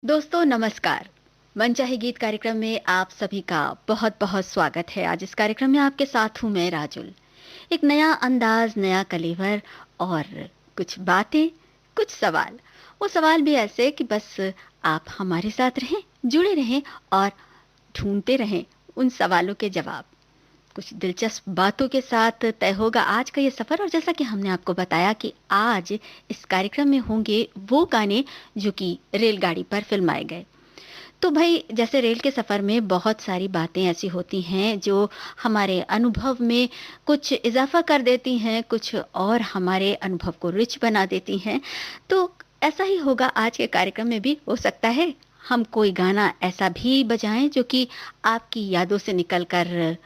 दोस्तों नमस्कार। मनचाहे गीत कार्यक्रम में आप सभी का बहुत बहुत स्वागत है। आज इस कार्यक्रम में आपके साथ हूँ मैं राजुल। एक नया अंदाज, नया कलेवर और कुछ बातें, कुछ सवाल। वो सवाल भी ऐसे कि बस आप हमारे साथ रहें, जुड़े रहें और ढूंढते रहें उन सवालों के जवाब। कुछ दिलचस्प बातों के साथ तय होगा आज का ये सफ़र। और जैसा कि हमने आपको बताया कि आज इस कार्यक्रम में होंगे वो गाने जो कि रेलगाड़ी पर फिल्माए गए। तो भाई जैसे रेल के सफ़र में बहुत सारी बातें ऐसी होती हैं जो हमारे अनुभव में कुछ इजाफा कर देती हैं, कुछ और हमारे अनुभव को रिच बना देती हैं। तो ऐसा ही होगा आज के कार्यक्रम में भी। हो सकता है हम कोई गाना ऐसा भी बजाएं जो कि आपकी यादों से निकल कर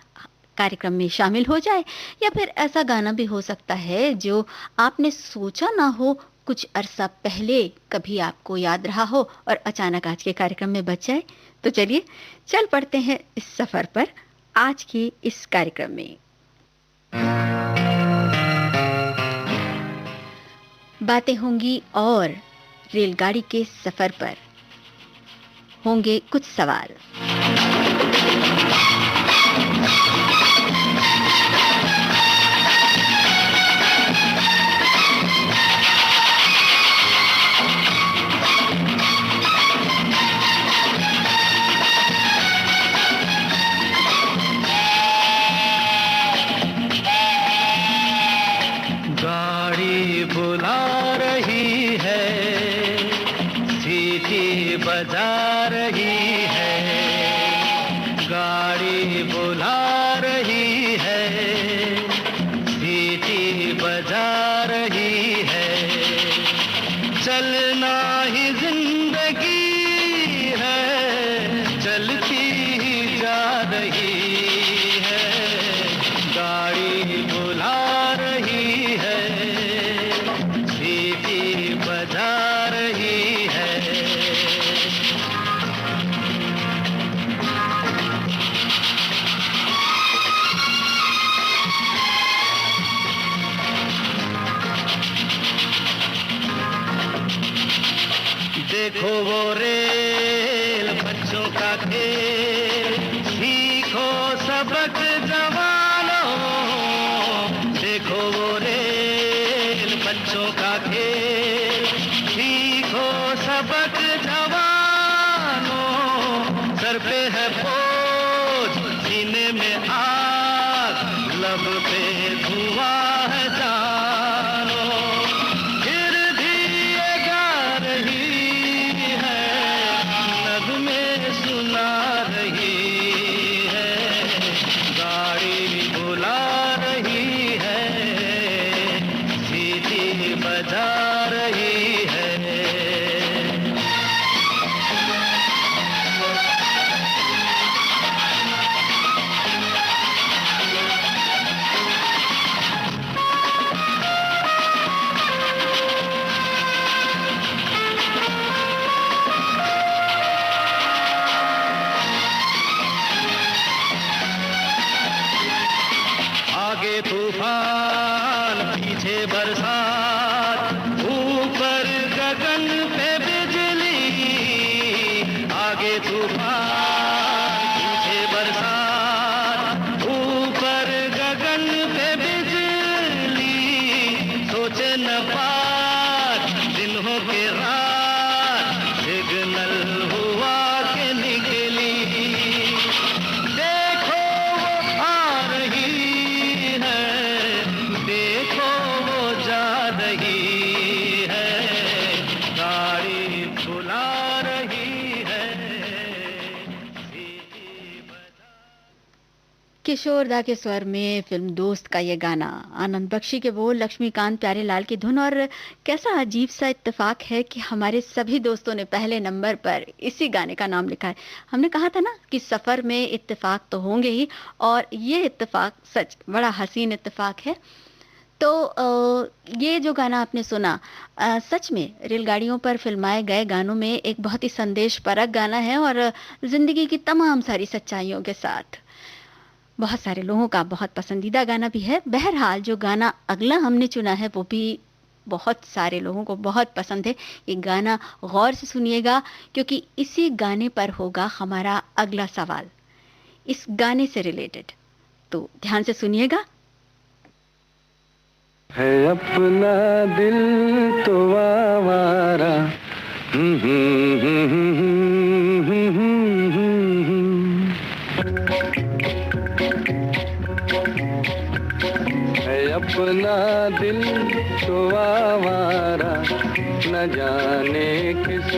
कार्यक्रम में शामिल हो जाए, या फिर ऐसा गाना भी हो सकता है जो आपने सोचा ना हो, कुछ अरसा पहले कभी आपको याद रहा हो और अचानक आज के कार्यक्रम में बच जाए। तो चलिए चल पड़ते हैं इस सफर पर आज के इस कार्यक्रम में। बातें होंगी और रेलगाड़ी के सफर पर होंगे कुछ सवाल। गाड़ी बुला रही है, सीटी बजा रही है। गाड़ी बुला रही है, सीटी बजा रही है। चलना ही जिंदगी है, चलती ही जा रही है। गाड़ी बुला रही है, सीटी बजा रही है। देखो वो रेल बच्चों का खेल, सीखो सबक जवानों। देखो वो रेल बच्चों का खेल, सीखो सबक जवानों। सर पे है बोझ, सीने में आग, लब पे धुआं है जानो। फिर भी ये गा रही है, नगमे सुना रही है। गाड़ी बुला रही है, सीटी बजा रही है। आगे तूफान, पीछे बरसात, ऊपर गगन पे बिजली। आगे तूफान, पीछे बरसात, ऊपर गगन पे बिजली। सोचे न बात, दिन हो के रात, सिग्नल हुआ के निकली। देखो वो आ रही है, देखो वो जा रही है। गाड़ी बुला रही है, सीटी बजा। किशोर दा के स्वर में फिल्म दोस्त का ये गाना, आनंद बख्शी के बोल, लक्ष्मीकांत प्यारेलाल की धुन। और कैसा अजीब सा इत्तेफाक है कि हमारे सभी दोस्तों ने पहले नंबर पर इसी गाने का नाम लिखा है। हमने कहा था ना कि सफ़र में इत्तेफाक तो होंगे ही, और ये इत्तेफाक सच बड़ा हसीन इत्तेफाक है। तो ये जो गाना आपने सुना, सच में रेलगाड़ियों पर फिल्माए गए गानों में एक बहुत ही संदेश परक गाना है, और ज़िंदगी की तमाम सारी सच्चाइयों के साथ बहुत सारे लोगों का बहुत पसंदीदा गाना भी है। बहरहाल जो गाना अगला हमने चुना है वो भी बहुत सारे लोगों को बहुत पसंद है। ये गाना गौर से सुनिएगा क्योंकि इसी गाने पर होगा हमारा अगला सवाल, इस गाने से रिलेटेड। तो ध्यान से सुनिएगा। है अपना दिल तो आवारा, है अपना दिल तो आवारा, न जाने किस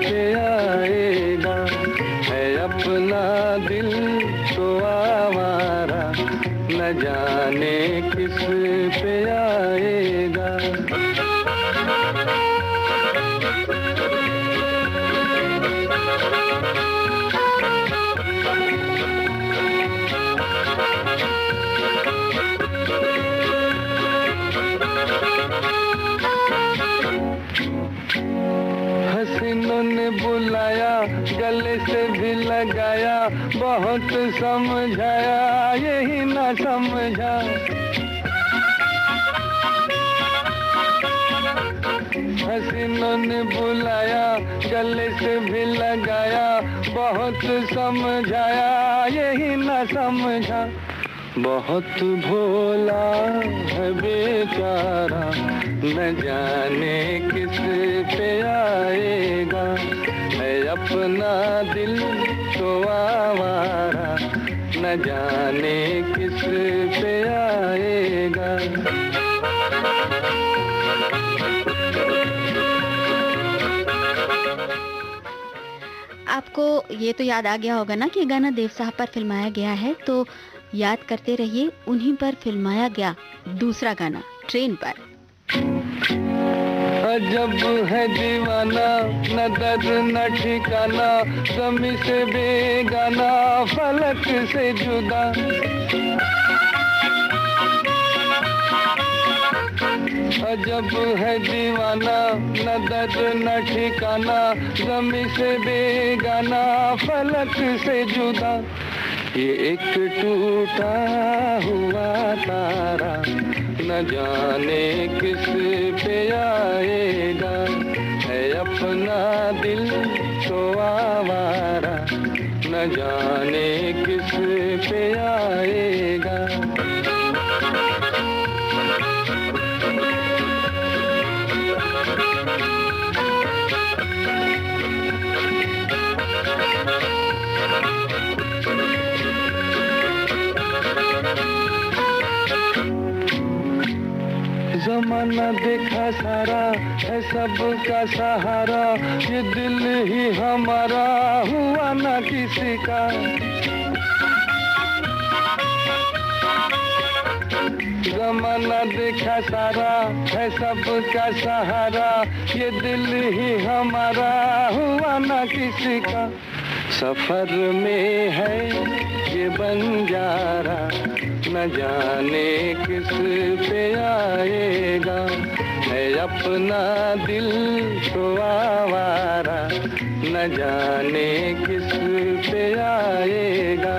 पे आएगा। है अपना दिल तो आवारा, न जाने किस पे आएगा। हसीनों ने बुलाया, गले से भी लगाया, बहुत समझाया, यही ना समझा। हसीनों ने बुलाया, गले से भी लगाया, बहुत समझाया, यही ना समझा। बहुत भोला है बेचारा, न जाने किस पे आएगा। है अपना दिल तो आवारा, न जाने किस पे आएगा। आपको ये तो याद आ गया होगा ना कि गाना देव साहब पर फिल्माया गया है, तो याद करते रहिए उन्हीं पर फिल्माया गया दूसरा गाना ट्रेन पर। अजब है दीवाना, न दर्द न ठिकाना, ज़मीं से बेगाना, फलक से जुदा। अजब है दीवाना, न दर्द न ठिकाना, ज़मीं से बेगाना, फलक से जुदा। ये एक टूटा हुआ तारा, न जाने किस पे आएगा। है अपना दिल तो आवारा, न जाने किस पे आएगा। जमाना देखा सारा है सबका सहारा, ये दिल ही हमारा हुआ ना किसी का। जमाना देखा सारा है सबका सहारा, ये दिल ही हमारा हुआ ना किसी का। सफर में है ये बंजारा, न जाने किस पे आएगा। है अपना दिल तो आवारा, न जाने किस पे आएगा।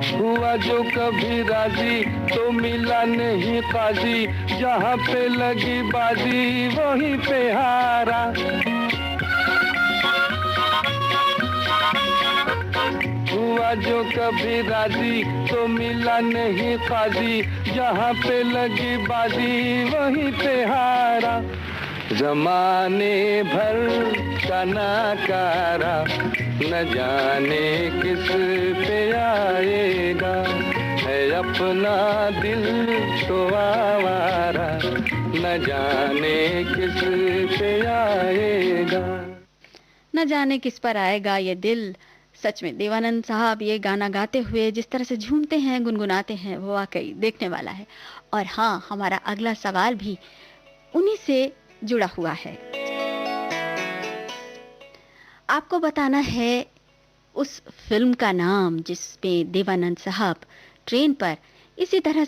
हुआ जो कभी राजी तो मिला नहीं काजी, जहाँ पे लगी बाजी वहीं पे हारा। हुआ जो कभी राजी तो मिला नहीं काजी, जहाँ पे लगी बाजी वहीं पे हारा। जमाने भर का नाकारा, न जाने किस पे आएगा। है अपना दिल तो आवारा, न जाने किस पे आएगा। न जाने किस पर आएगा ये दिल। सच में देवानंद साहब ये गाना गाते हुए जिस तरह से झूमते हैं, गुनगुनाते हैं, वो वाकई देखने वाला है। और हाँ, हमारा अगला सवाल भी उन्हीं से जुड़ा हुआ है। आपको बताना है उस फिल्म का नाम जिसमें देवानंद साहब ट्रेन पर इसी तरह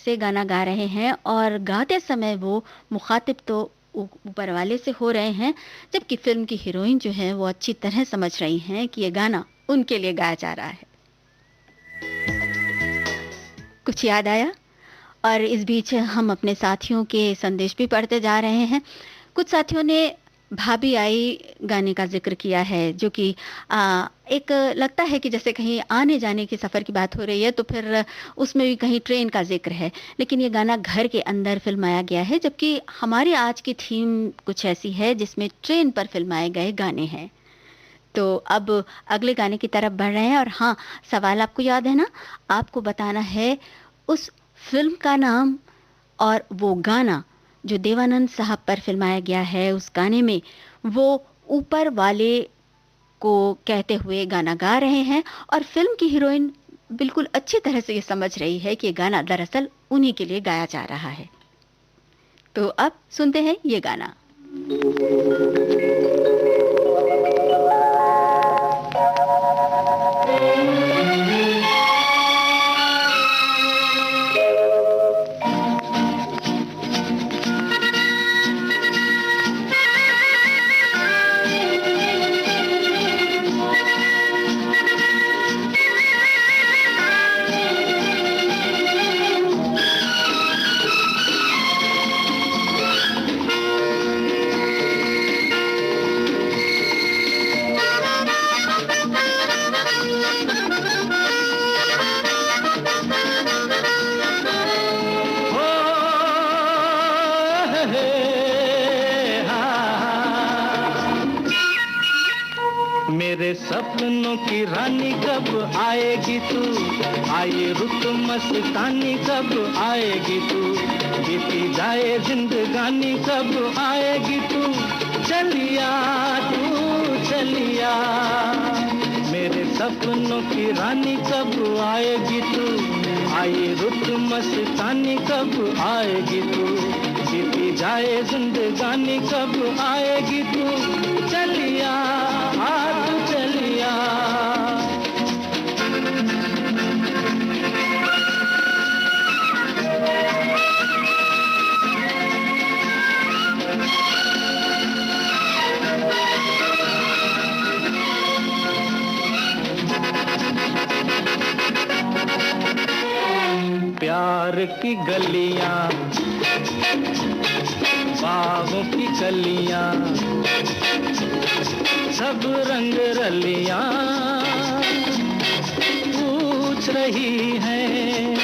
से गाना गा रहे हैं और गाते समय वो मुखातिब तो ऊपर वाले से हो रहे हैं, जबकि फ़िल्म की हीरोइन जो है वो अच्छी तरह समझ रही हैं कि ये गाना उनके लिए गाया जा रहा है। कुछ याद आया? और इस बीच हम अपने साथियों के संदेश भी पढ़ते जा रहे हैं। कुछ साथियों ने भाभी आई गाने का ज़िक्र किया है, जो कि एक लगता है कि जैसे कहीं आने-जाने के सफ़र की बात हो रही है, तो फिर उसमें भी कहीं ट्रेन का ज़िक्र है। लेकिन ये गाना घर के अंदर फ़िल्माया गया है, जबकि हमारी आज की थीम कुछ ऐसी है जिसमें ट्रेन पर फ़िल्माए गए गाने हैं। तो अब अगले गाने की तरफ बढ़ रहे हैं और हाँ, सवाल आपको याद है ना? आपको बताना है उस फ़िल्म का नाम और वो गाना जो देवानंद साहब पर फ़िल्माया गया है। उस गाने में वो ऊपर वाले को कहते हुए गाना गा रहे हैं और फ़िल्म की हीरोइन बिल्कुल अच्छी तरह से ये समझ रही है कि ये गाना दरअसल उन्हीं के लिए गाया जा रहा है। तो अब सुनते हैं ये गाना। मेरे सपनों की रानी कब आएगी तू, आए रुत मस्तानी कब आएगी तू, बीती जाए जिंदगानी कब आएगी तू, चलिया तू चलिया। मेरे सपनों की रानी कब आएगी तू, आए रुत मस्तानी कब आएगी तू, बीती जाए जिंदगानी कब आएगी तू, चलिया तू चलिया। प्यार की गलियां, बागों की कलियां, सब रंग रलियां पूछ रही हैं।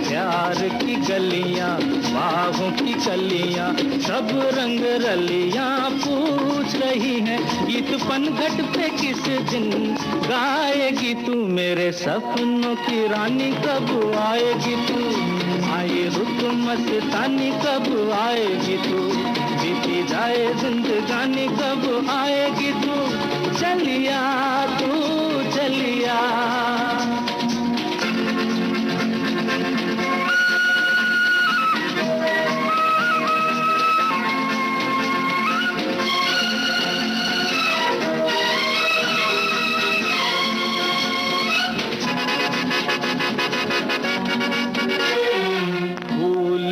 प्यार की गलियां, बागों की कलियां, सब रंग रलियां पूछ रही हैं। गीत पनघट पे किस दिन गाएगी तू, मेरे सपनों की रानी कब आएगी तू, आए रुत मस्तानी कब आएगी तू, बीती जाए जिंदगानी कब आएगी तू, चलिया तू चलिया।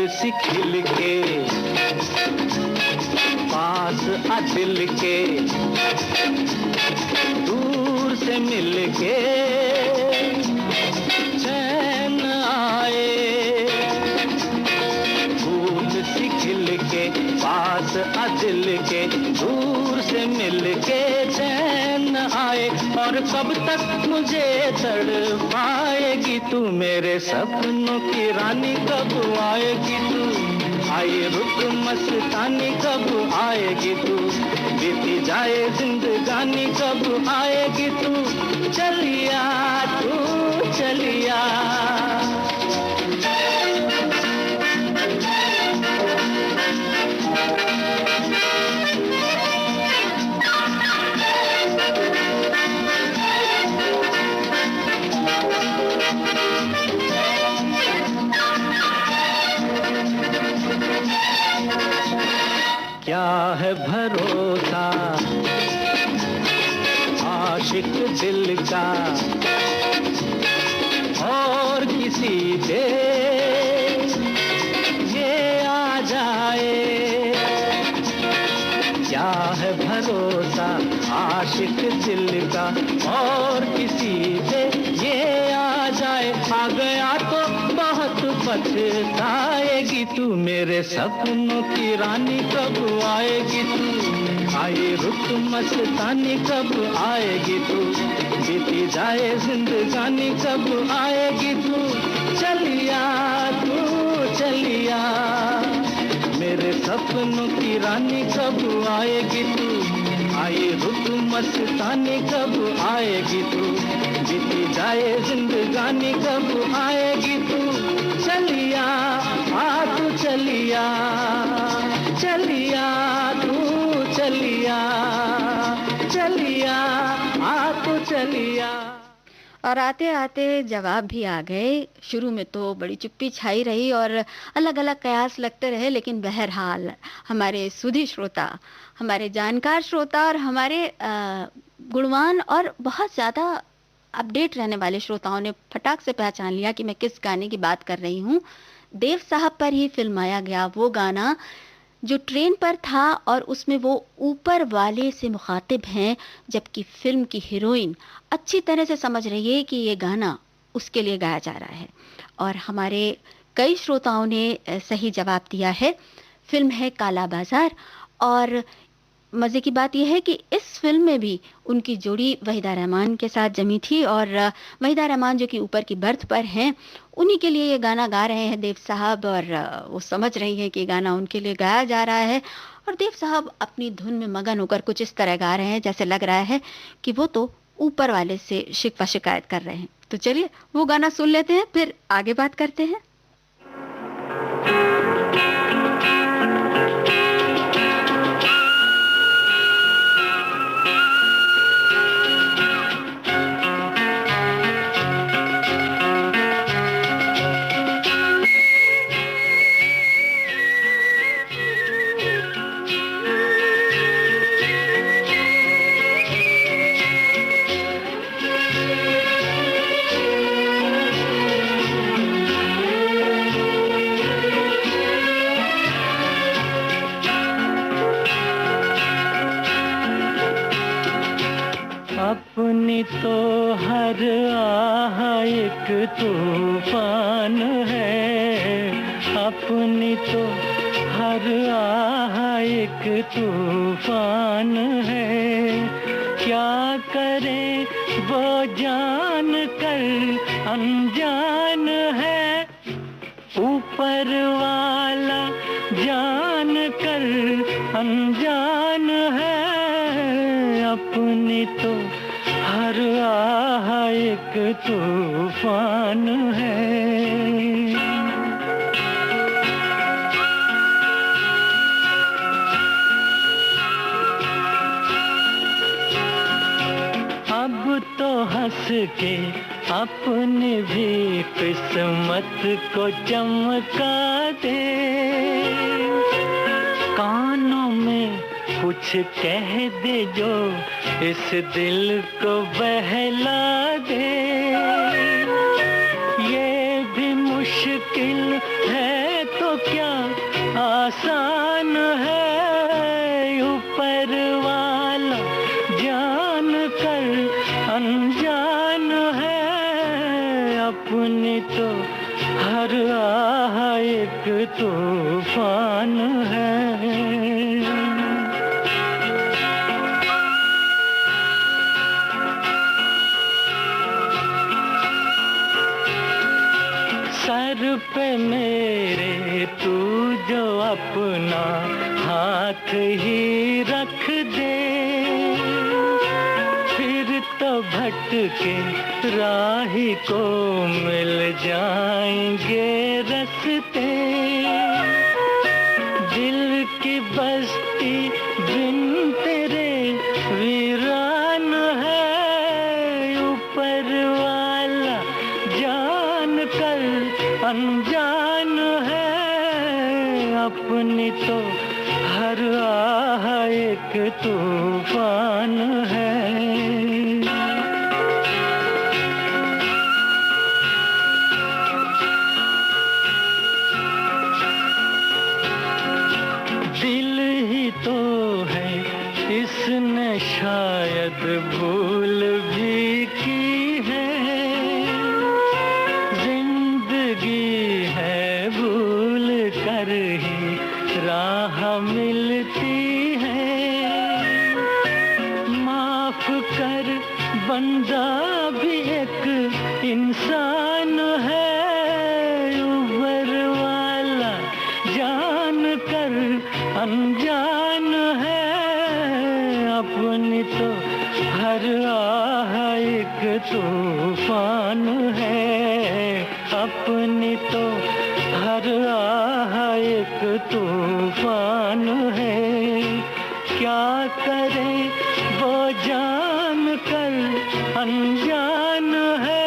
सी खिल के पास आ दिल के, दूर से मिल के चैन आए। फूल सी खिल के पास आ दिल के, दूर से मिल के चैन आए। और कब तक मुझे तड़पाएगी तू, मेरे सपनों की रानी कब आएगी तू, आए रुत मस्तानी कब आएगी तू, बीती जाए जिंदगानी कब आएगी तू, चलिया तू चलिया। क्या है भरोसा आशिक दिल का और किसी किसी पे ये आ जाए। क्या है भरोसा आशिक दिल का और किसी पे ये आ जाए। आ गया तो बहुत पछताएगी तू, मेरे सपनों की रानी कब आएगी तू। आए रुत मस्तानी कब आएगी तू, बीती जाए जिंदगानी कब आएगी तू। चलिया तू चलिया, मेरे सपनों की रानी कब आएगी तू। आए रुत मस्तानी कब आएगी तू, बीती जाए जिंदगानी कब आएगी तू। चलिया आ तू चलिया, चलिया तू चलिया, चलिया आ तू चलिया। और आते आते जवाब भी आ गए। शुरू में तो बड़ी चुप्पी छाई रही और अलग अलग कयास लगते रहे, लेकिन बहरहाल हमारे सुधी श्रोता, हमारे जानकार श्रोता और हमारे गुणवान और बहुत ज़्यादा अपडेट रहने वाले श्रोताओं ने फटाक से पहचान लिया कि मैं किस गाने की बात कर रही हूँ। देव साहब पर ही फिल्माया गया वो गाना जो ट्रेन पर था और उसमें वो ऊपर वाले से मुखातिब हैं, जबकि फिल्म की हीरोइन अच्छी तरह से समझ रही है कि ये गाना उसके लिए गाया जा रहा है। और हमारे कई श्रोताओं ने सही जवाब दिया है। फिल्म है काला बाजार। और मज़े की बात यह है कि इस फिल्म में भी उनकी जोड़ी वहीदा रहमान के साथ जमी थी और वहीदा रहमान जो कि ऊपर की बर्थ पर हैं, उन्हीं के लिए ये गाना गा रहे हैं देव साहब। और वो समझ रही हैं कि गाना उनके लिए गाया जा रहा है और देव साहब अपनी धुन में मगन होकर कुछ इस तरह गा रहे हैं जैसे लग रहा है कि वो तो ऊपर वाले से शिकवा शिकायत कर रहे हैं। तो चलिए वो गाना सुन लेते हैं, फिर आगे बात करते हैं। अपनी तो हर आह एक तूफान है, अपनी तो हर आह एक तूफान है। क्या करे वो जान कर अनजान है, ऊपर वाला जान कर अनजान है। अपनी तो हर आह एक तूफान है। अब तो हंस के अपनी भी किस्मत को चमका दे, कानों में कुछ कह दे जो इस दिल को बहला दे। ये भी मुश्किल है तो क्या आसान है, ऊपर वाला जान कर अनजान है। अपनी तो हर आह एक तूफान है। सर पे मेरे तू जो अपना हाथ ही रख दे, फिर तो भटके राही को मिल जाएंगे रास्ते। दिल की बस्ती बिन तेरे वीरान है, ऊपर वाला जान कर अनजान है। अपनी तो हर आह एक तूफान है। मैंने शायद भूल भी की है, जिंदगी है भूल कर ही राह मिलती है। माफ कर बंदा भी एक इंसान है, ऊपर वाला जान कर अनजान है। अपनी तो हर आह एक तूफान है, अपनी तो हर आह एक तूफान है। क्या करे वो जान कर अनजान है,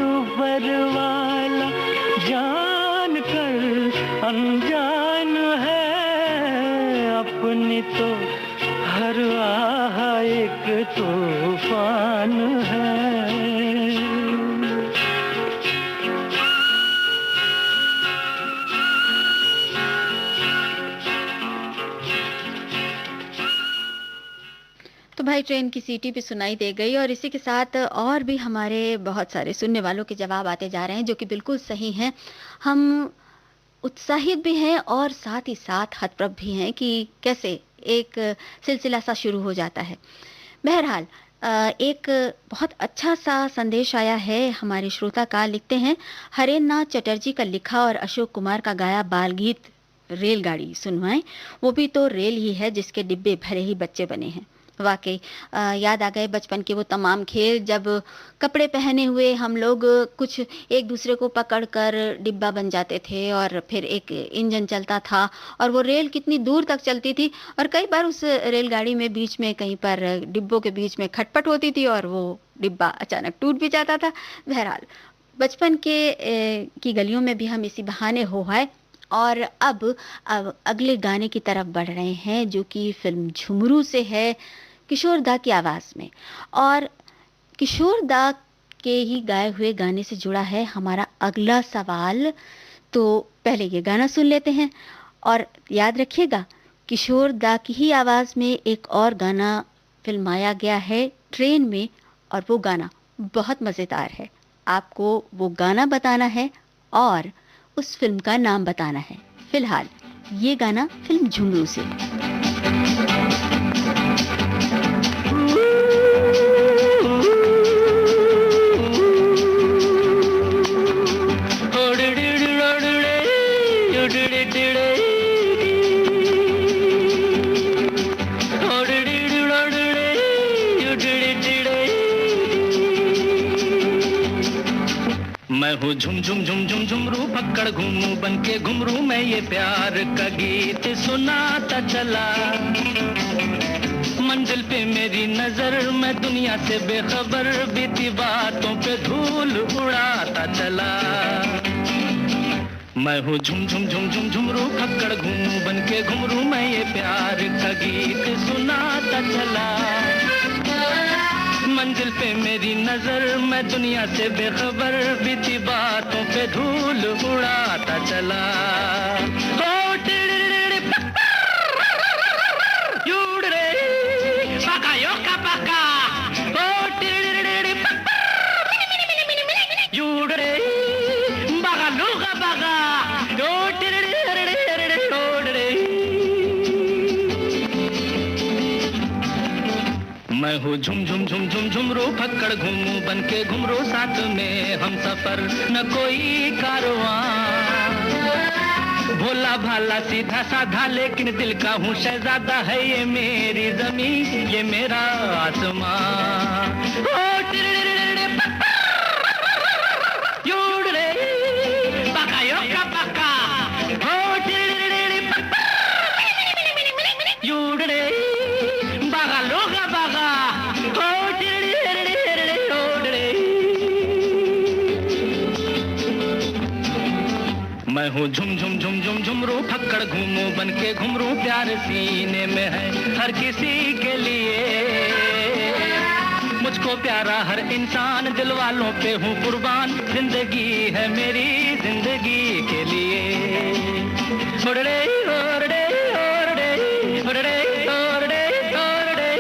ऊपर वाला जान कर अनजान है। अपनी तो हर आह एक तूफान है। तो भाई ट्रेन की सीटी भी सुनाई दे गई और इसी के साथ और भी हमारे बहुत सारे सुनने वालों के जवाब आते जा रहे हैं जो कि बिल्कुल सही हैं। हम उत्साहित भी हैं और साथ ही साथ हतप्रभ भी हैं कि कैसे एक सिलसिला सा शुरू हो जाता है। बहरहाल एक बहुत अच्छा सा संदेश आया है हमारे श्रोता का। लिखते हैं, हरेंद्र नाथ चटर्जी का लिखा और अशोक कुमार का गाया बाल गीत रेलगाड़ी सुनवाएं, वो भी तो रेल ही है जिसके डिब्बे भरे ही बच्चे बने हैं। वाकई याद आ गए बचपन के वो तमाम खेल, जब कपड़े पहने हुए हम लोग कुछ एक दूसरे को पकड़कर डिब्बा बन जाते थे और फिर एक इंजन चलता था और वो रेल कितनी दूर तक चलती थी और कई बार उस रेलगाड़ी में बीच में कहीं पर डिब्बों के बीच में खटपट होती थी और वो डिब्बा अचानक टूट भी जाता था। बहरहाल बचपन की गलियों में भी हम इसी बहाने हो आए और अब अगले गाने की तरफ बढ़ रहे हैं जो कि फिल्म झुमरू से है, किशोर दा की आवाज़ में। और किशोर दा के ही गाए हुए गाने से जुड़ा है हमारा अगला सवाल। तो पहले ये गाना सुन लेते हैं और याद रखिएगा किशोर दा की ही आवाज़ में एक और गाना फिल्माया गया है ट्रेन में और वो गाना बहुत मज़ेदार है। आपको वो गाना बताना है और उस फिल्म का नाम बताना है। फिलहाल ये गाना फिल्म झुमरू से। मैं हूँ झुम झुम झुम झुम झुमरू पकड़ घूमू बन के घुमरू, मैं ये प्यार का गीत सुनाता चला। मंजिल पे मेरी नजर, मैं दुनिया से बेखबर, बीती बातों पे धूल उड़ाता चला। मैं हूँ झुम झुम झुम झुम झुमरू पकड़ घूमू बन के घुमरू, मैं ये प्यार का गीत सुनाता चला। मंजिल पे मेरी नजर, मैं दुनिया से बेखबर, बीती बातों पे धूल उड़ाता चला। ओ टिड़िड़िड़ि युड़ रे पका योका पका, ओ टिड़िड़िड़ि युड़ रे बगा लुगा बगा, ओ टिड़िड़िड़ि उड़ रे। मैं हूँ झुम झुम झुम झुम झुमरू पकड़ घूमू बन के घुमरू, साथ में हम सफर न कोई कारवां। भोला भाला सीधा साधा लेकिन दिल का हूँ शहजादा, है ये मेरी जमीन ये मेरा आसमां। ओ टिड़िड़िड़ि युड़ रे पका योका पका, ओ टिड़िड़िड़ि युड़ रे बगा लोगा बगा, ओ टिड़िड़िड़ि उड़ रे। मैं हूँ झुम झुम झुम झुम झुमरू फक्कड़ घूमू बन के घुमरू, प्यार सीने में है हर किसी के लिए। मुझको प्यारा हर इंसान, दिल वालों पे हूँ कुर्बान, जिंदगी है मेरी जिंदगी के लिए। उड़ रे उड़ रे उड़ रे उड़ रे उड़ रे उड़ रे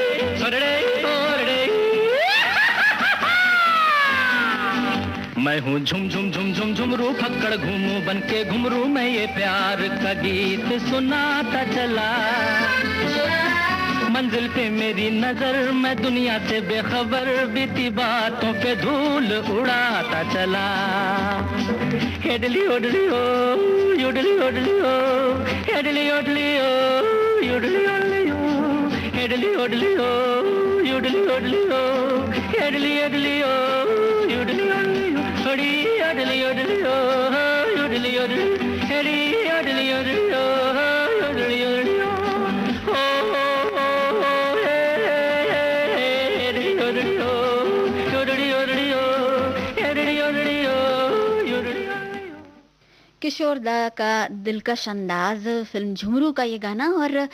मैं हूँ झुम झुम झुम झुम झुमरू फक्कड़ घूमू बन के घुमरू मैं ये प्यार का गीत सुनाता चला। मंजिल पे मेरी नजर मैं दुनिया से बेखबर बीती बातों पे धूल उड़ाता चला। हेडली ओडली ओ योडली ओडली ओ हेडली ओडली ओ योडली ओडली ओ हेडली ओडली ओ योडली ओडली ओ हेडली ओडली ओ योडली ओडली ओ होड़ी ओडली ओडली ओ योडली ओडली हेडी ओडली ओडली ओ योडली ओडली ओ किशोर दा का दिलकश अंदाज, फिल्म झुमरू का ये गाना। और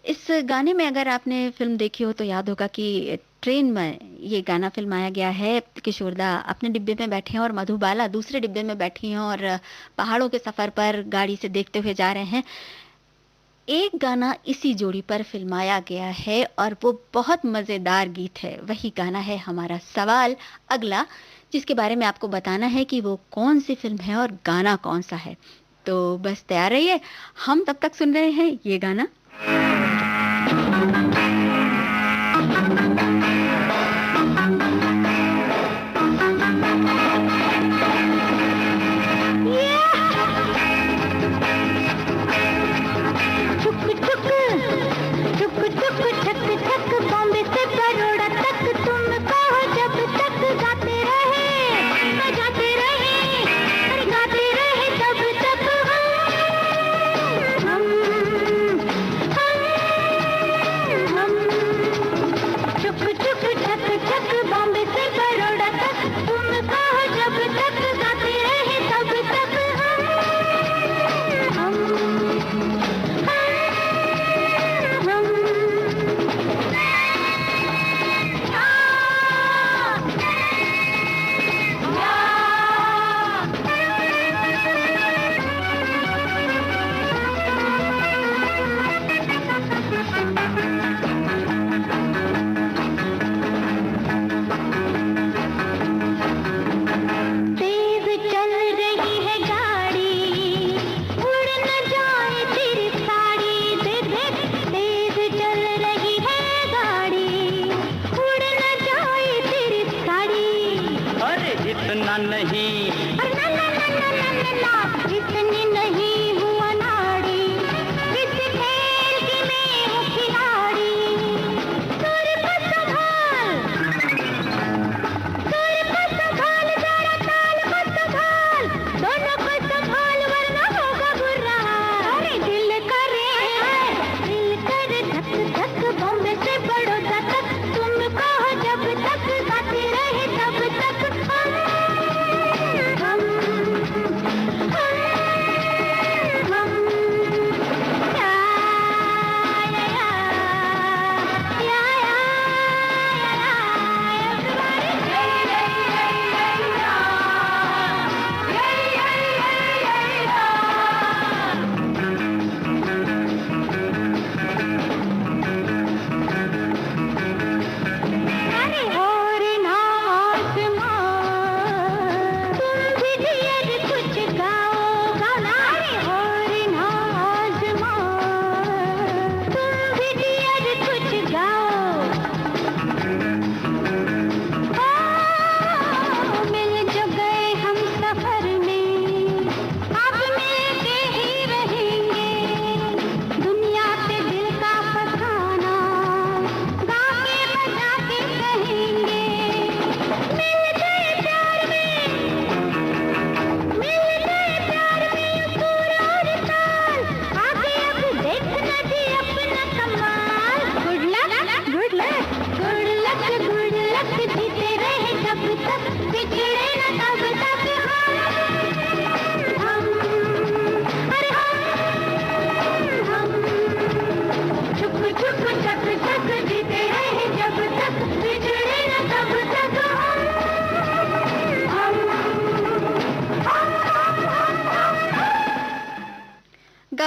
इस गाने में अगर आपने फिल्म देखी हो तो याद होगा कि ट्रेन में ये गाना फिल्माया गया है। किशोर दा अपने डिब्बे में बैठे हैं और मधुबाला दूसरे डिब्बे में बैठी हैं और पहाड़ों के सफ़र पर गाड़ी से देखते हुए जा रहे हैं। एक गाना इसी जोड़ी पर फिल्माया गया है और वो बहुत मज़ेदार गीत है। वही गाना है हमारा सवाल अगला, जिसके बारे में आपको बताना है कि वो कौन सी फिल्म है और गाना कौन सा है। तो बस तैयार रहिए, हम तब तक सुन रहे हैं ये गाना।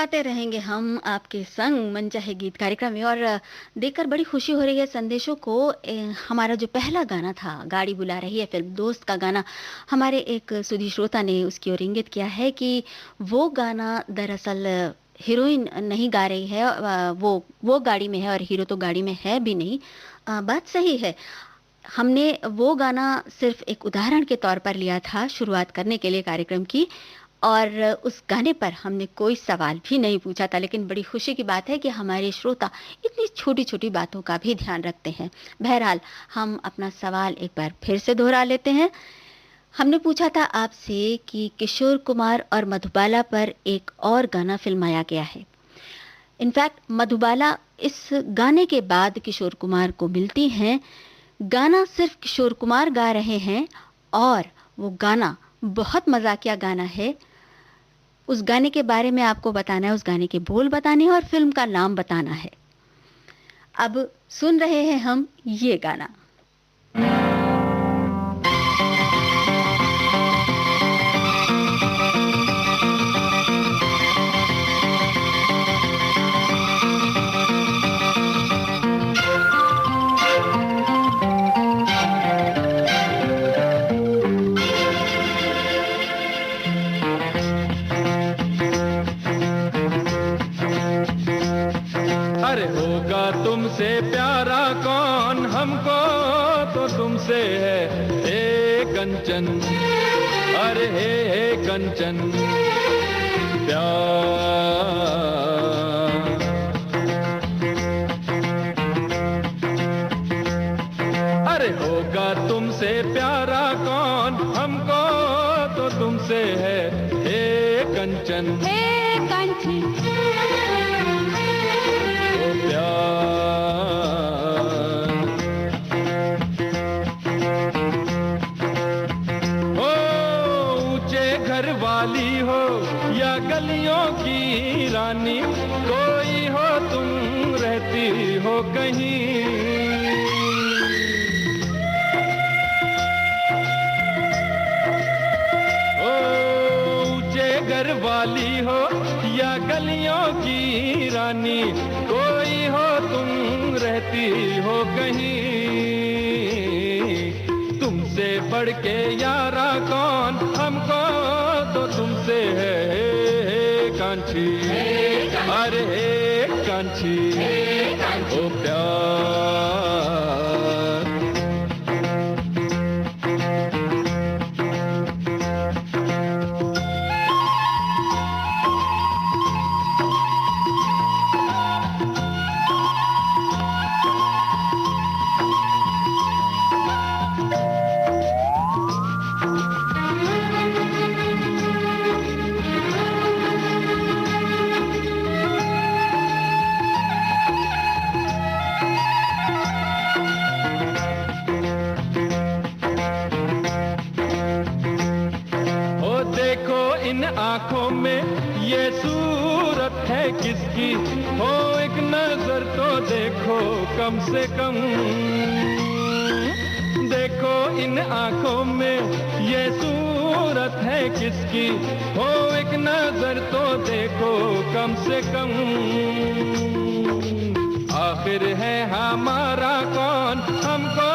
मुस्कुराते रहेंगे हम आपके संग मनचाहे गीत कार्यक्रम में। और देखकर बड़ी खुशी हो रही है संदेशों को। हमारा जो पहला गाना था गाड़ी बुला रही है फिल्म दोस्त का गाना, हमारे एक सुधी श्रोता ने उसकी ओर इंगित किया है कि वो गाना दरअसल हीरोइन नहीं गा रही है, वो गाड़ी में है और हीरो तो गाड़ी में है भी नहीं। बात सही है। हमने वो गाना सिर्फ एक उदाहरण के तौर पर लिया था शुरुआत करने के लिए कार्यक्रम की, और उस गाने पर हमने कोई सवाल भी नहीं पूछा था। लेकिन बड़ी खुशी की बात है कि हमारे श्रोता इतनी छोटी-छोटी बातों का भी ध्यान रखते हैं। बहरहाल हम अपना सवाल एक बार फिर से दोहरा लेते हैं। हमने पूछा था आपसे कि किशोर कुमार और मधुबाला पर एक और गाना फिल्माया गया है। इनफैक्ट मधुबाला इस गाने के बाद किशोर कुमार को मिलती हैं। गाना सिर्फ किशोर कुमार गा रहे हैं और वो गाना बहुत मजाकिया गाना है। उस गाने के बारे में आपको बताना है, उस गाने के बोल बताने हैं और फिल्म का नाम बताना है। अब सुन रहे हैं हम ये गाना। अरे होगा तुमसे प्यारा कौन, हमको तो तुमसे है हे कंचन। अरे हे कंचन प्यार। अरे होगा तुमसे प्यारा कौन, हमको तो तुमसे है हे कंचन। हे कंचन वाली हो या गलियों की रानी, कोई हो तुम रहती हो कहीं। ओ ऊंचे घर वाली हो या गलियों की रानी, कोई हो तुम रहती हो कहीं। तुमसे बढ़ के यारा कौन, हमको तो तुमसे है कांची। अरे कांची ओ प्यार। आंखों में ये सूरत है किसकी, हो एक नजर तो देखो कम से कम। देखो इन आंखों में ये सूरत है किसकी, हो एक नजर तो देखो कम से कम। आखिर है हमारा कौन, हमको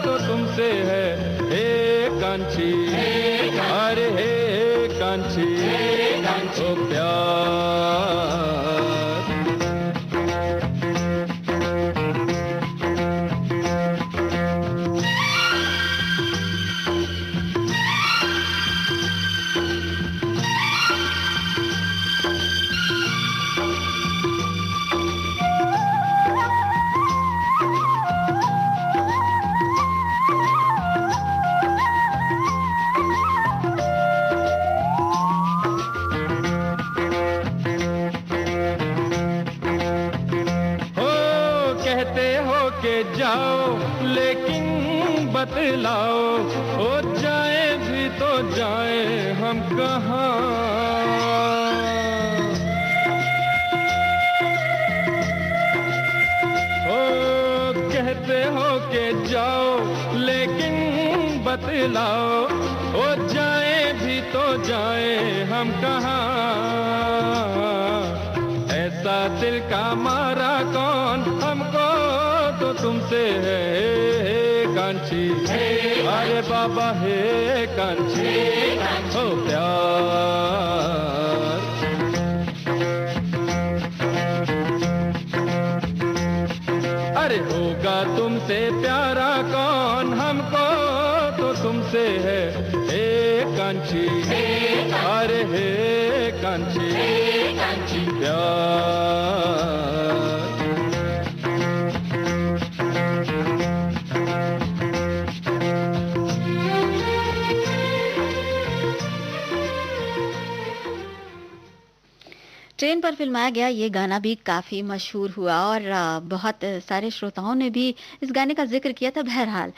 तो तुमसे है हे कांची। अरे हे कांची ओ प्यार। जाओ लेकिन बतलाओ, हो जाए भी तो जाए हम कहाँ। ओ कहते हो के जाओ लेकिन बतलाओ, हो जाए भी तो जाए हम कहाँ। ऐसा दिल का मारा कौन, हमको तो तुमसे है कांची, अरे बाबा है कांची, ओ प्यार। अरे होगा तुमसे प्यारा कौन, हमको तो तुमसे है कांची, अरे हे कांची प्यार। ट्रेन पर फिल्माया गया ये गाना भी काफ़ी मशहूर हुआ और बहुत सारे श्रोताओं ने भी इस गाने का जिक्र किया था। बहरहाल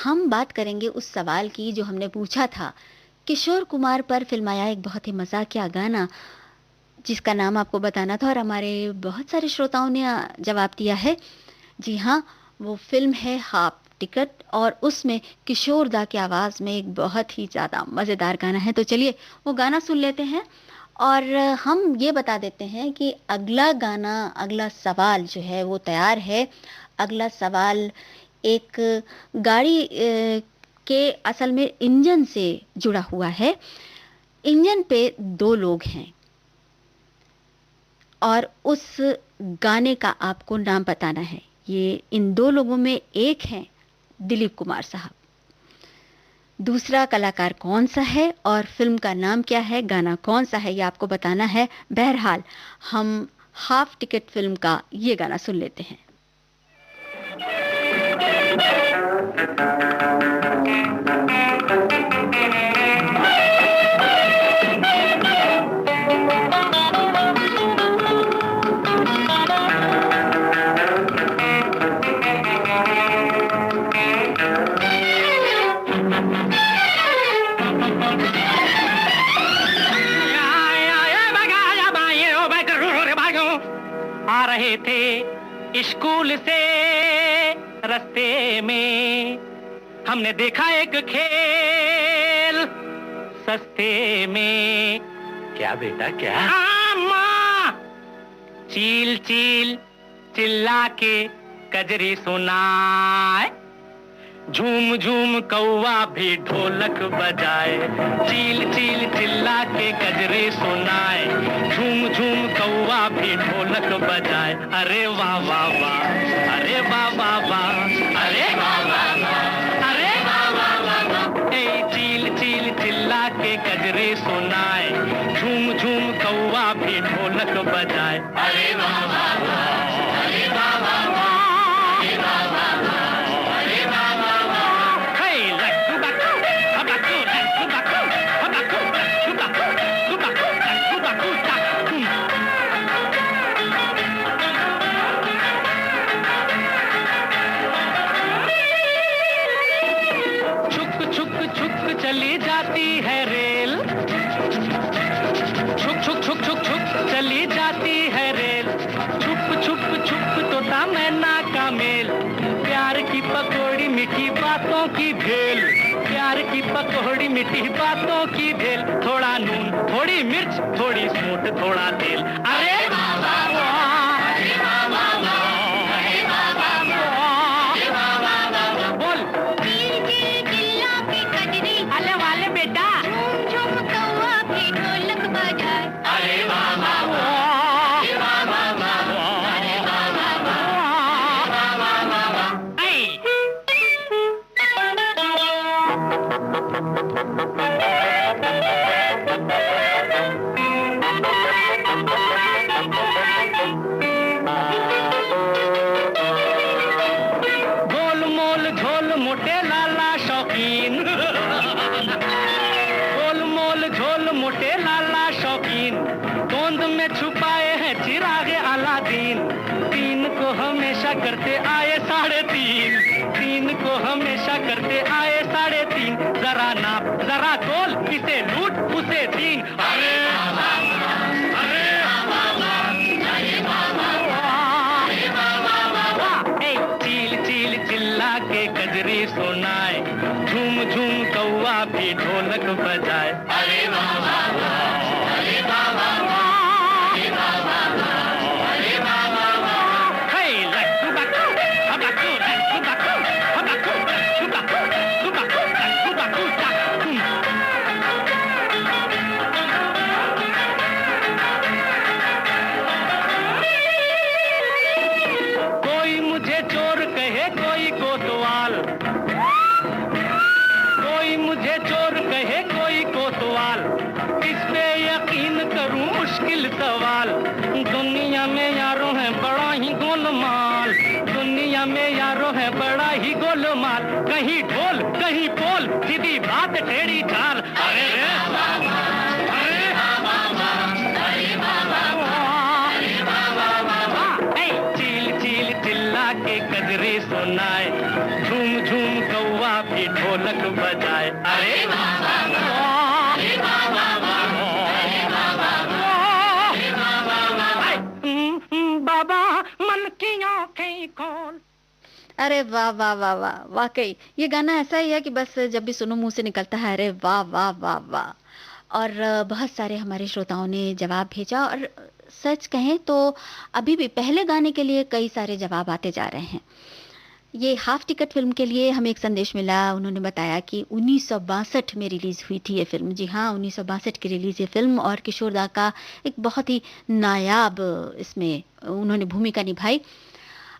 हम बात करेंगे उस सवाल की जो हमने पूछा था। किशोर कुमार पर फिल्माया एक बहुत ही मजाकिया गाना जिसका नाम आपको बताना था और हमारे बहुत सारे श्रोताओं ने जवाब दिया है। जी हाँ, वो फिल्म है हाफ टिकट और उसमें किशोर दा की आवाज़ में एक बहुत ही ज़्यादा मज़ेदार गाना है। तो चलिए वो गाना सुन लेते हैं और हम ये बता देते हैं कि अगला गाना, अगला सवाल जो है वो तैयार है। अगला सवाल एक गाड़ी के असल में इंजन से जुड़ा हुआ है। इंजन पे 2 लोग हैं और उस गाने का आपको नाम बताना है। ये इन 2 लोगों में एक हैं दिलीप कुमार साहब। दूसरा कलाकार कौन सा है और फिल्म का नाम क्या है, गाना कौन सा है, ये आपको बताना है। बहरहाल हम हाफ टिकट फिल्म का ये गाना सुन लेते हैं। आ रहे थे स्कूल से रास्ते में, हमने देखा एक खेल सस्ते में। क्या बेटा क्या? माँ चील चील चिल्ला के कजरी सुनाए, झूम झूम कौवा भी ढोलक बजाए। चील चील चिल्ला के कजरे सुनाए, झूम झूम कौवा भी ढोलक बजाए। अरे वाह वाह वाह, अरे वाह वाह वाह, अरे वाह वाह वाह, अरे वाह वाह वाह। ए चील चील चिल्ला के कजरे सुनाए, झूम झूम कौवा भी ढोलक बजाए। अरे वाह वाह वाह, अरे वाह वाह वाह, अरे वाह वाह वाह, अरे वाह वाह वाह। चली जाती है रेल, छुक छुक छुक छुक छुक चली जाती है रेल। छुप छुप छुप तोता मैना का मेल, प्यार की पकौड़ी मीठी बातों की भेल। प्यार की पकौड़ी मीठी बातों की भेल। थोड़ा नून थोड़ी मिर्च थोड़ी सूंठ थोड़ा तेल। अरे करते आए 3.5, 3 को हमेशा करते आए 3.5। जरा नाप जरा तोल, इसे लूट उसे 3। अरे चील चील चिल्ला के कजरी सुनाए, झूम झूम कौवा भी ढोलक बजाए। अरे वाह वाह वाह, अरे वाह वाह वाह, अरे वाह वाह वाह। गोलमाल, दुनिया में यारो है बड़ा ही गोलमाल, कहीं ढोल कहीं पोल, सीधी बात टेढ़ी चाल। अरे रे चील चील चिल्ला के कजरे सुनाए, झूम झूम कौवा भी ढोलक बजाए। अरे बाबा मन की आंखें खोल। अरे वाह वाह वाह वाह, वाकई ये गाना ऐसा ही है कि बस जब भी सुनो मुंह से निकलता है अरे वाह वाह वाह वाह। और बहुत सारे हमारे श्रोताओं ने जवाब भेजा, और सच कहें तो अभी भी पहले गाने के लिए कई सारे जवाब आते जा रहे हैं। ये हाफ टिकट फिल्म के लिए हमें एक संदेश मिला, उन्होंने बताया कि 1962 में रिलीज हुई थी ये फिल्म। जी हाँ, 1962 की रिलीज ये फिल्म, और किशोर दा का एक बहुत ही नायाब इसमें उन्होंने भूमिका निभाई।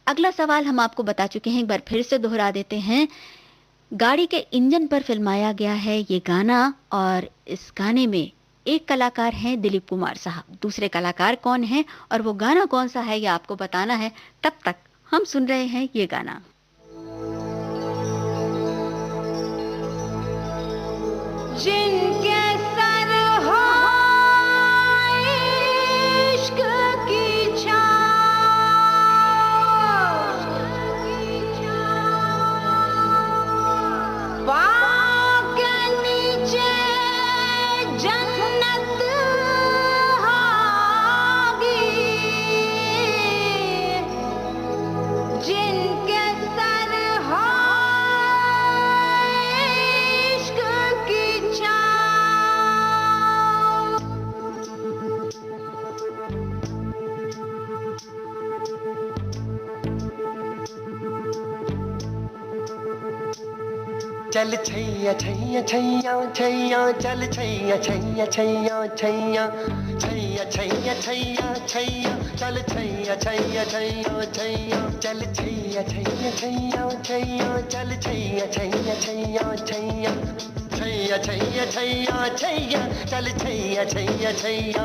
अगला सवाल हम आपको बता चुके हैं, एक बार फिर से दोहरा देते हैं। गाड़ी के इंजन पर फिल्माया गया है ये गाना, और इस गाने में एक कलाकार हैं दिलीप कुमार साहब, दूसरे कलाकार कौन हैं और वो गाना कौन सा है ये आपको बताना है। तब तक हम सुन रहे हैं ये गाना। जिनके सर हो इश्क की छाँव, पाँव के नीचे जन्नत होगी, जिनके सर हो इश्क की छाँव। चल छैया छैया छैया छैया, चल छैया छैया छैया छैया, छैया छैया छैया छैया, चल छैया छैया छैया छैया, चल छैया छैया छैया छैया, चल छैया छैया छैया छैया, छैया छैया छैया छैया, चल छैया छैया छैया।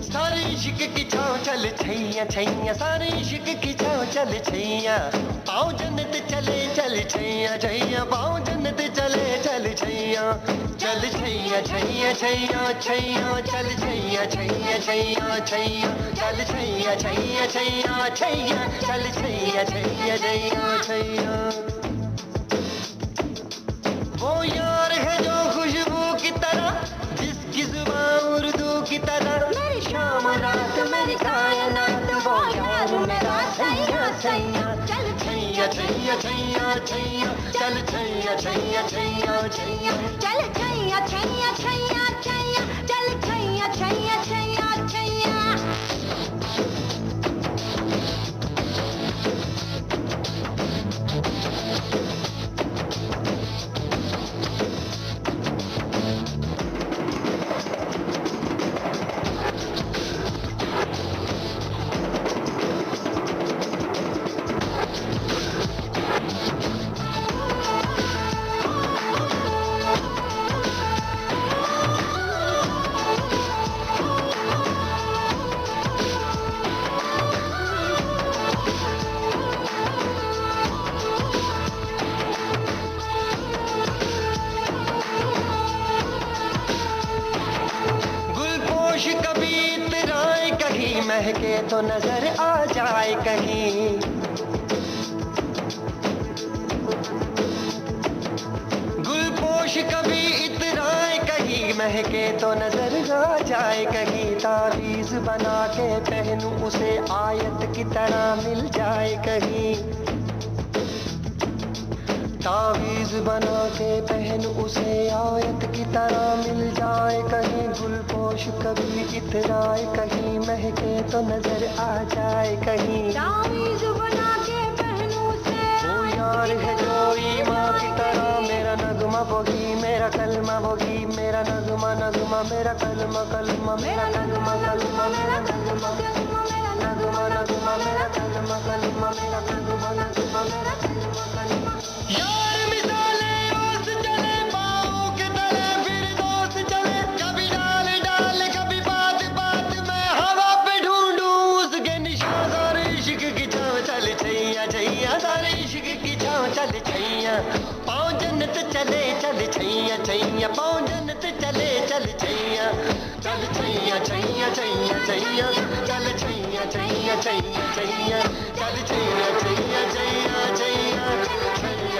सारे इश्क की छाँव चल छैया छैया, सारे इश्क की छाँव चल छैया, पाँव जन्नत चले चल छैया छैया, पाँव जन्नत चले चल छैया, चल छैया छैया छैया छैया, चल छैया छैया छैया छैया, चल छैया छैया छैया छैया, चल छैया छैया छैया छैया। वो यार है जो खुशबू की तरह, जिसकी जुबान उर्दू की तरह, मेरी शाम रात मेरी कायनात, वो यार मेरा सैया सैया। चल छैया छैया छैया छैया, चल छैया छैया छैया छैया, चल छैया छैया छैया छैया, चल छैया छैया छैया छैया। महके तो नजर आ जाए कहीं, गुलपोश कभी इतराए कहीं, महके तो नजर आ जाए कहीं, तावीज बना के पहनूं उसे आयत की तरह मिल जाए कहीं, तावीज बना के पहनूं उसे आयत की तरह मिल जाए कहीं, गुलपोश कभी इतराए कहीं, महके तो नजर आ जाए कहीं, तावीज़ बना के पहनूं उसे वो यार है जो ईमान की तरह, मेरा नगमा बोगी मेरा कलमा बोगी, मेरा नगमा नगमा मेरा कलमा कलमा, मेरा नगमा कलमा मेरा कलमा कलमा, मेरा नगमा नगमा मेरा कलमा कलमा, मेरा नगमा नगमा मेरा कलमा कलमा। यार मिसाले रोज चले पाँव के तले, फिर दोस्त चले कभी डाल डाल कभी बात बात में, हवा पे ढूंढूं उसके निशान, सारे इश्क की छाँव चल छैया पाँव जन्नत चले चल छैया छैया पाँव जन्नत चले चल छैया चल छैया छैया छैया छैया चल छैया छैया छैया छैया चल छैया छैया छैया छैया छैया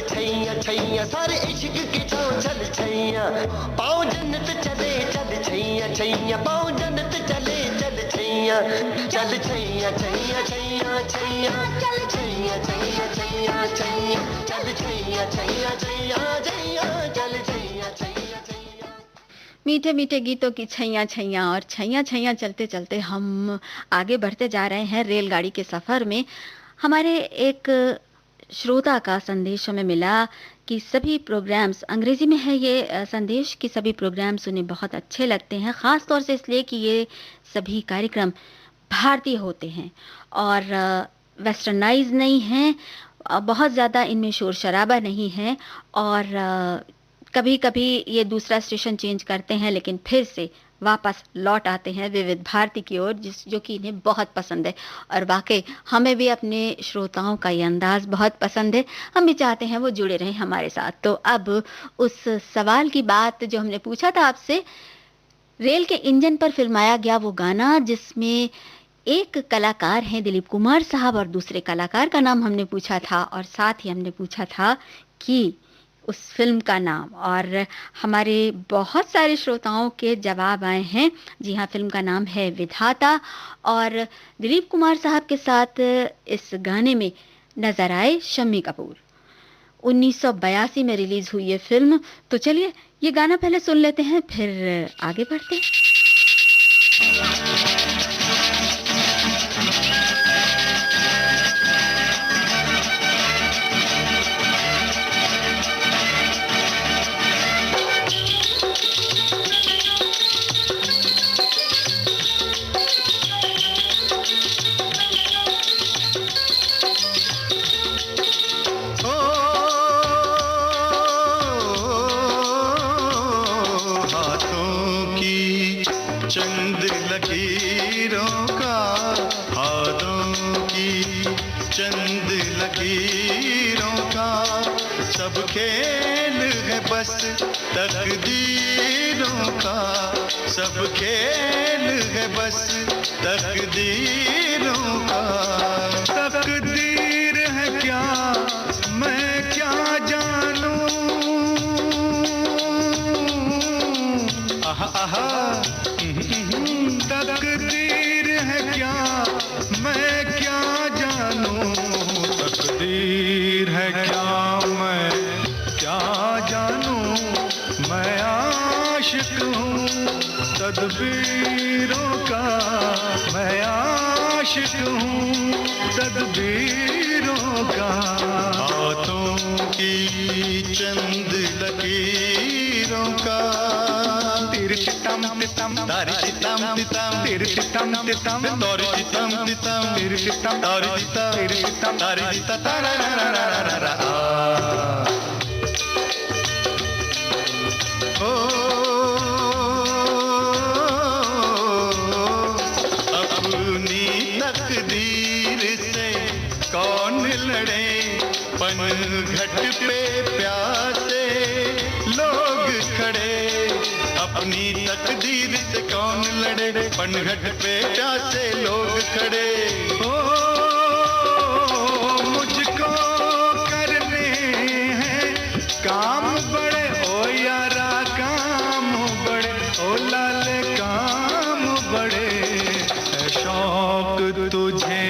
छैया छैया सारे इश्क की छाँव चल छैया पाँव जन्नत चले चल छैया छैया पाँव जन्नत चले चल छैया चल छैया छैया छैया छैया चल छैया छैया छैया छैया चल छैया छैया छैया छैया चल छैया छैया छैया। मीठे मीठे गीतों की छैया छैया और छैया छैया चलते चलते हम आगे बढ़ते जा रहे हैं रेलगाड़ी के सफर में। हमारे एक श्रोता का संदेश हमें मिला कि सभी प्रोग्राम्स अंग्रेजी में है ये संदेश कि सभी प्रोग्राम्स उन्हें बहुत अच्छे लगते हैं, ख़ास तौर से इसलिए कि ये सभी कार्यक्रम भारतीय होते हैं और वेस्टर्नाइज नहीं हैं, बहुत ज़्यादा इनमें शोर शराबा नहीं है और कभी कभी ये दूसरा स्टेशन चेंज करते हैं लेकिन फिर से वापस लौट आते हैं विविध भारती की ओर, जो कि इन्हें बहुत पसंद है। और वाकई हमें भी अपने श्रोताओं का ये अंदाज़ बहुत पसंद है, हम भी चाहते हैं वो जुड़े रहें हमारे साथ। तो अब उस सवाल की बात जो हमने पूछा था आपसे, रेल के इंजन पर फिल्माया गया वो गाना जिसमें एक कलाकार हैं दिलीप कुमार साहब और दूसरे कलाकार का नाम हमने पूछा था और साथ ही हमने पूछा था कि उस फिल्म का नाम, और हमारे बहुत सारे श्रोताओं के जवाब आए हैं। जी हाँ, फिल्म का नाम है विधाता और दिलीप कुमार साहब के साथ इस गाने में नजर आए शम्मी कपूर। 1982 में रिलीज हुई ये फिल्म। तो चलिए ये गाना पहले सुन लेते हैं फिर आगे बढ़ते हैं। चंद लकीरों का, हाथों की चंद लकीरों का, सब खेल है बस तकदीरों का, सब खेल है बस तकदीरों का। तकदीर है क्या मैं क्या जानूं, आहा आहा तकदीर है क्या मैं क्या जानूं, तकदीर है क्या मैं क्या जानूं, मैं आशिक हूँ तदबीरों का, मैं आशिक हूँ तकदीरों का। हाथों की चंद लकीरों का। तिरछितम तितम तारी चितम तितम तिरछितम तितम तोरी चितम तितम तिरछितम तारी चितम तिरछितम तारी चिता तारा रा रा रा रा रा। ओ अपनी तकदीर से कौन लड़े, पनघट पे प्यासे लोग खड़े। अपनी तकदीर से कौन लड़े, पनघट पे प्यासे लोग खड़े। ओ मुझको करने हैं काम बड़े, ओ यारा काम बड़े, ओ लाले काम बड़े। है शौक तुझे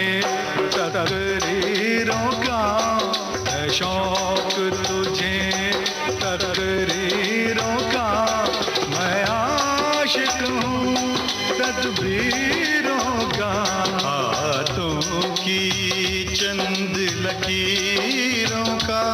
तकरीरों का, है शौक तुझे तकरीरों का। मैं आशिक हूँ तदबीरों का। हाथों की चंद लकीरों का।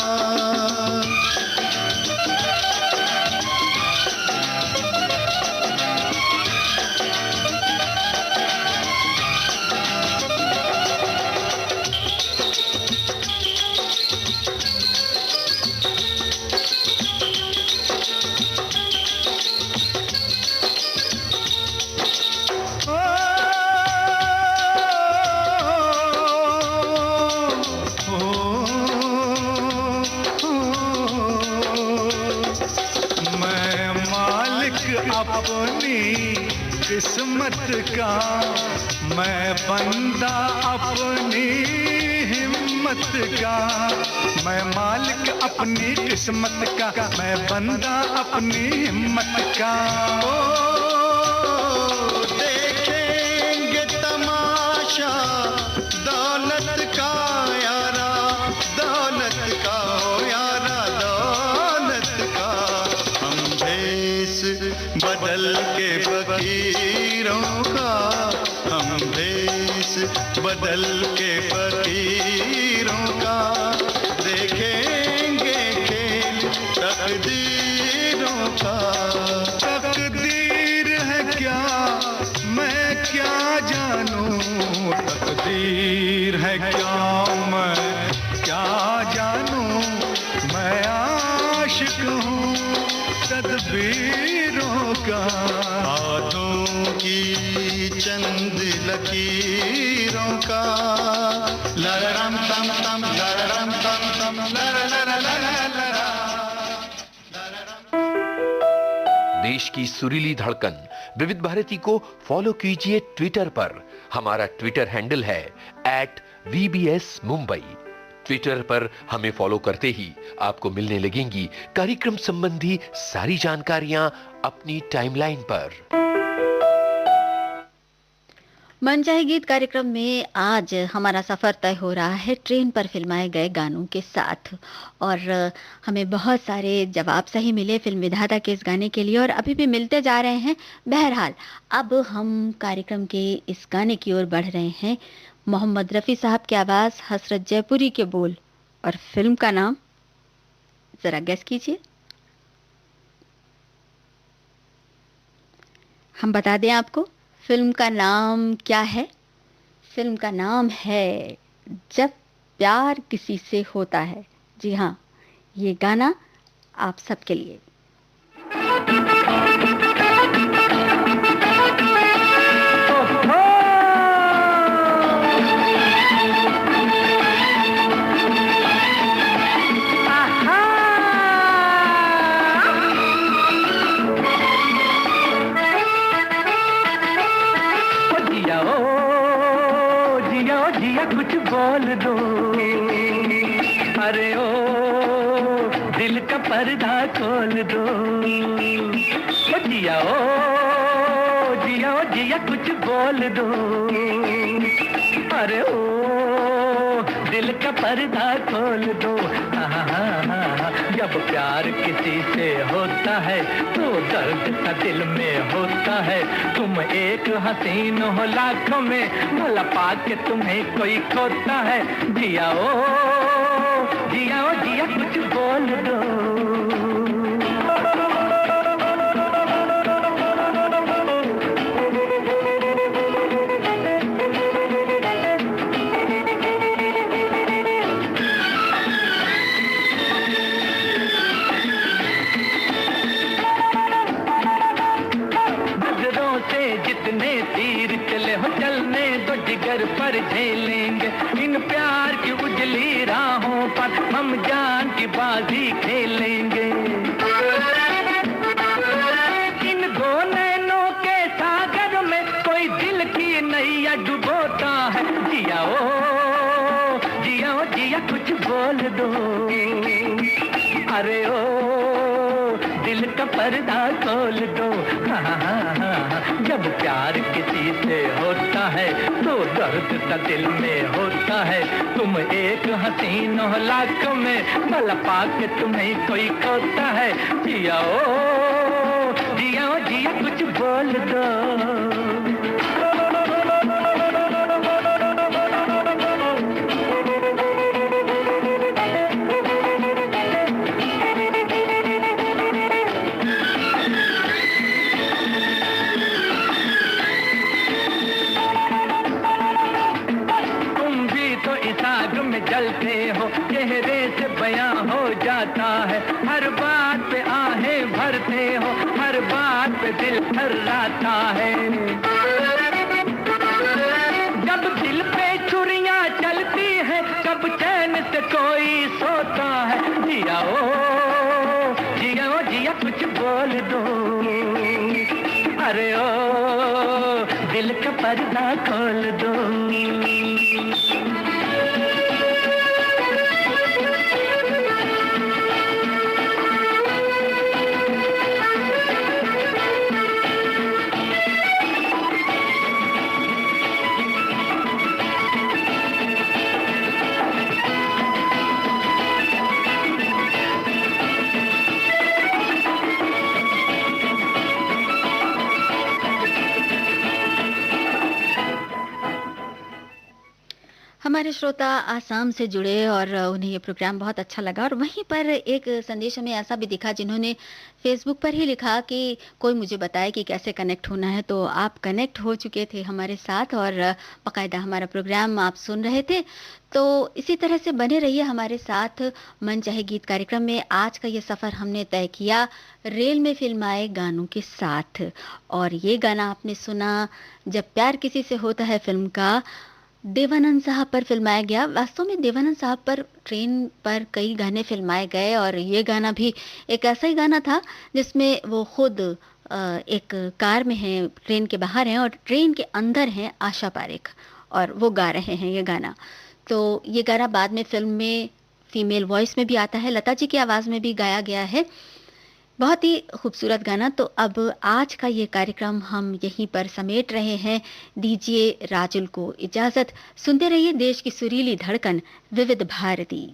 अपनी किस्मत का, मैं बंदा अपनी हिम्मत का। मैं मालिक अपनी किस्मत का, मैं बंदा अपनी हिम्मत का। ओ देखेंगे तमाशा दौलत का यारा, दौलत का ओ यारा, दौलत का। हम भेस बदल के फकीरों का, हम भेस बदल के फकीरों का। देखेंगे खेल तकदीरों का। तकदीर है क्या मैं क्या जानूं, तकदीर है क्या मैं क्या जानूं। मैं आशिक हूँ तदबीरों का। हाथों की चंद लकीरों का। लररम तम तम लररम तम तम लर लर लर लर। देश की सुरीली धड़कन विविध भारती को फॉलो कीजिए ट्विटर पर। हमारा ट्विटर हैंडल है @VBS Mumbai। ट्विटर पर हमें फॉलो करते ही आपको मिलने लगेंगी कार्यक्रम संबंधी सारी जानकारियां अपनी टाइमलाइन पर। मनचाहे गीत कार्यक्रम में आज हमारा सफ़र तय हो रहा है ट्रेन पर फिल्माए गए गानों के साथ, और हमें बहुत सारे जवाब सही मिले फिल्म विधाता के इस गाने के लिए, और अभी भी मिलते जा रहे हैं। बहरहाल अब हम कार्यक्रम के इस गाने की ओर बढ़ रहे हैं। मोहम्मद रफ़ी साहब की आवाज़, हसरत जयपुरी के बोल, और फिल्म का नाम ज़रा गेस कीजिए। हम बता दें आपको फिल्म का नाम क्या है। फिल्म का नाम है जब प्यार किसी से होता है। जी हाँ, ये गाना आप सबके लिए। कुछ बोल दो, अरे ओ दिल का पर्दा खोल दो। ओ जिया जिया कुछ बोल दो, अरे ओ दिल का पर्दा खोल दो। जब प्यार किसी से होता है तो दर्द सा दिल में होता है। तुम एक हसीन हो लाखों में, भला पाके तुम्हें कोई खोता है। जियाओ जियाओ जिया कुछ बोल दो। पर झेलेंगे इन प्यार की उजली राहों पर, हम जान की बाजी खेलेंगे। इन दो नैनों के सागर में कोई दिल की नैया डुबोता है। जियाओ जियाओ जिया कुछ बोल दो। अरे ओ दिल का पर्दा खोल दो। जब प्यार किसी से होता है तो दर्द सा दिल में होता है। तुम एक हसीन हो लाखों में, भला पाके तुम्हें कोई खोता है। जियाओ जियाओ जिया कुछ बोल दो। जलते हो चेहरे से बयां हो जाता है। हर बात पे आहें भरते हो, हर बात पे दिल थर्राता है। जब दिल पे छुरियां चलती हैं, कब चैन से कोई सोता है। जियाओ जियाओ जिया कुछ बोल दो। अरे ओ दिल का पर्दा खोल दो। हमारे श्रोता आसाम से जुड़े और उन्हें ये प्रोग्राम बहुत अच्छा लगा। और वहीं पर एक संदेश हमें ऐसा भी दिखा जिन्होंने फेसबुक पर ही लिखा कि कोई मुझे बताए कि कैसे कनेक्ट होना है। तो आप कनेक्ट हो चुके थे हमारे साथ और बाकायदा हमारा प्रोग्राम आप सुन रहे थे। तो इसी तरह से बने रहिए हमारे साथ मन चाहे गीत कार्यक्रम में। आज का ये सफ़र हमने तय किया रेल में फिल्माए गानों के साथ। और ये गाना आपने सुना जब प्यार किसी से होता है फिल्म का, देवानंद साहब पर फिल्माया गया। वास्तव में देवानंद साहब पर ट्रेन पर कई गाने फिल्माए गए और ये गाना भी एक ऐसा ही गाना था जिसमें वो खुद एक कार में हैं, ट्रेन के बाहर हैं और ट्रेन के अंदर हैं आशा पारेख और वो गा रहे हैं ये गाना। तो ये गाना बाद में फिल्म में फीमेल वॉइस में भी आता है, लता जी की आवाज़ में भी गाया गया है। बहुत ही खूबसूरत गाना। तो अब आज का ये कार्यक्रम हम यहीं पर समेट रहे हैं। दीजिए राजुल को इजाज़त। सुनते रहिए देश की सुरीली धड़कन विविध भारती।